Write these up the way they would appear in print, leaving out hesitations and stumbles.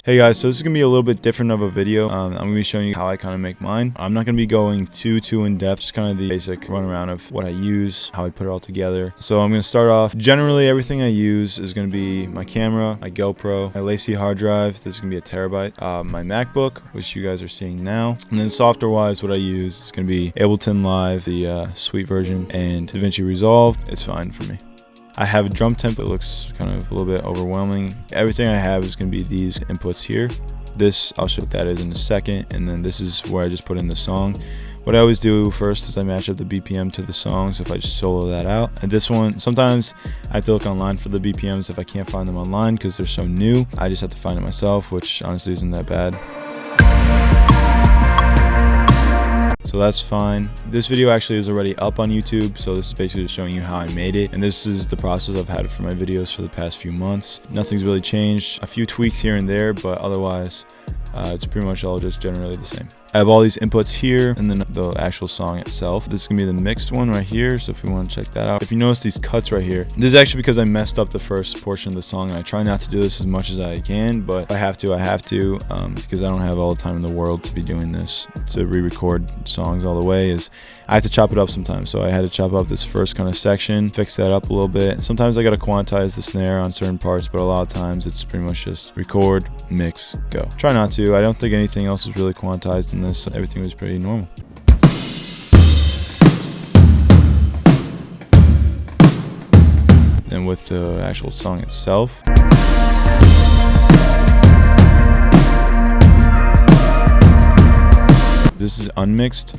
Hey guys, so this is going to be a little bit different of a video. I'm going to be showing you how I kind of make mine. I'm not going to be going too in depth, just kind of the basic run around of what I use, how I put it all together. So I'm going to start off, generally everything I use is going to be my camera, my GoPro, my Lacy hard drive, this is going to be a terabyte, my MacBook, which you guys are seeing now. And then software wise, what I use is going to be Ableton Live, the Suite version, and DaVinci Resolve. It's fine for me. I have a drum temp that looks kind of a little bit overwhelming. Everything I have is going to be these inputs here. This, I'll show what that is in a second, and then this is where I just put in the song. What I always do first is I match up the BPM to the song, so if I just solo that out. And this one, sometimes I have to look online for the BPMs if I can't find them online because they're so new. I just have to find it myself, which honestly isn't that bad. So that's fine. This video actually is already up on YouTube, so this is basically just showing you how I made it. And this is the process I've had for my videos for the past few months. Nothing's really changed. A few tweaks here and there, but otherwise, it's pretty much all just generally the same. I have all these inputs here and then the actual song itself. This is going to be the mixed one right here, so if you want to check that out. If you notice these cuts right here, this is actually because I messed up the first portion of the song, and I try not to do this as much as I can, but if I have to, I have to, because I don't have all the time in the world to be doing this, to re-record songs all the way. Is I have to chop it up sometimes, so I had to chop up this first kind of section, fix that up a little bit. And sometimes I got to quantize the snare on certain parts, but a lot of times it's pretty much just record, mix, go. Try not to. I don't think anything else is really quantized in this. Everything was pretty normal. Then with the actual song itself, this is unmixed.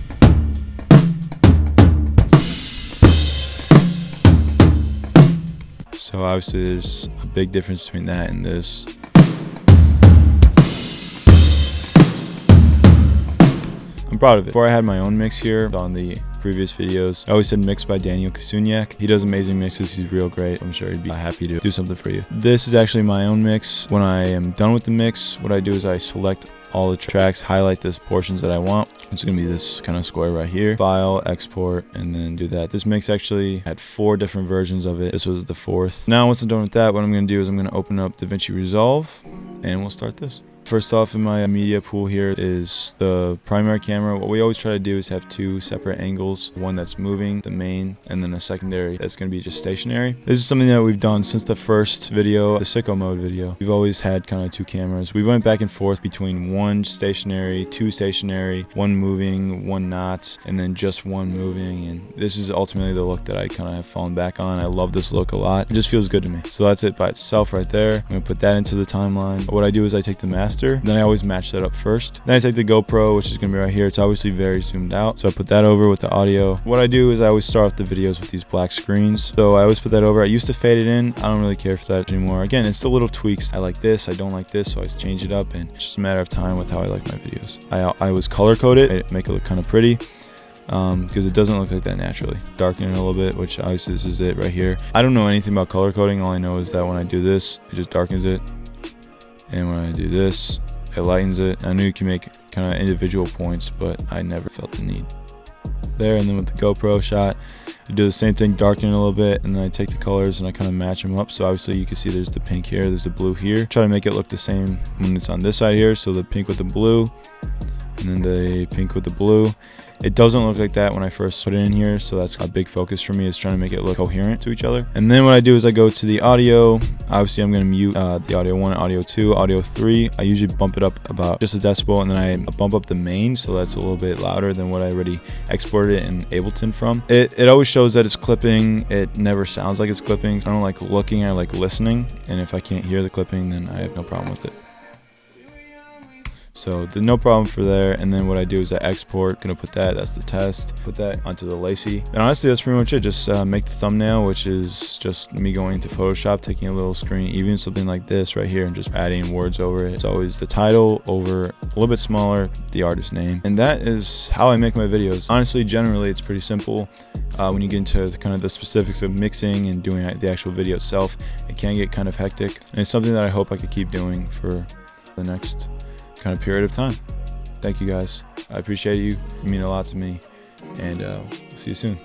So obviously there's a big difference between that and this. I'm proud of it. Before I had my own mix here on the previous videos, I always said mixed by Daniel Kasuniak. He does amazing mixes. He's real great. I'm sure he'd be happy to do something for you. This is actually my own mix. When I am done with the mix, what I do is I select all the tracks, highlight the portions that I want. It's gonna be this kind of square right here. File, export, and then do that. This mix actually had 4 different versions of it. This was the 4th. Now once I'm done with that, what I'm gonna do is I'm gonna open up DaVinci Resolve, and we'll start this. First off, in my media pool here is the primary camera. What we always try to do is have 2 separate angles, one that's moving, the main, and then a secondary that's going to be just stationary. This is something that we've done since the first video, the sicko mode video. We've always had kind of 2 cameras. We went back and forth between 1 stationary, 2 stationary, 1 moving, 1 not, and then just 1 moving. And this is ultimately the look that I kind of have fallen back on. I love this look a lot. It just feels good to me. So that's it by itself right there. I'm going to put that into the timeline. What I do is I take the master, then I always match that up first. Then I take the GoPro, which is going to be right here. It's obviously very zoomed out, so I put that over with the audio. What I do is I always start off the videos with these black screens, so I always put that over. I used to fade it in. I don't really care for that anymore. Again, it's the little tweaks. I like this, I don't like this, so I just change it up, and it's just a matter of time with how I like my videos. I always color code it, make it look kind of pretty, because it doesn't look like that naturally. Darken it a little bit, which obviously this is it right here. I don't know anything about color coding. All I know is that when I do this, it just darkens it. And when I do this, it lightens it. I knew you can make kind of individual points, but I never felt the need there. And then with the GoPro shot, I do the same thing, darken it a little bit, and then I take the colors and I kind of match them up. So obviously you can see there's the pink here, there's the blue here. Try to make it look the same when it's on this side here. So the pink with the blue, and then the pink with the blue. It doesn't look like that when I first put it in here, so that's a big focus for me, is trying to make it look coherent to each other. And then what I do is I go to the audio. Obviously I'm going to mute the audio 1, audio 2, audio 3. I usually bump it up about just a decibel, and then I bump up the main, so that's a little bit louder than what I already exported it in Ableton from. It always shows that it's clipping. It never sounds like it's clipping. I don't like looking, I like listening, and if I can't hear the clipping, then I have no problem with it. So there's no problem for there. And then what I do is I export, gonna put that's the test, put that onto the Lacy. And honestly, that's pretty much it. Just make the thumbnail, which is just me going into Photoshop, taking a little screen, even something like this right here, and just adding words over it. It's always the title over a little bit smaller, the artist name. And that is how I make my videos. Honestly, generally, it's pretty simple. When you get into kind of the specifics of mixing and doing the actual video itself, it can get kind of hectic. And it's something that I hope I could keep doing for the next kind of period of time. Thank you guys. I appreciate you. You mean a lot to me, and see you soon.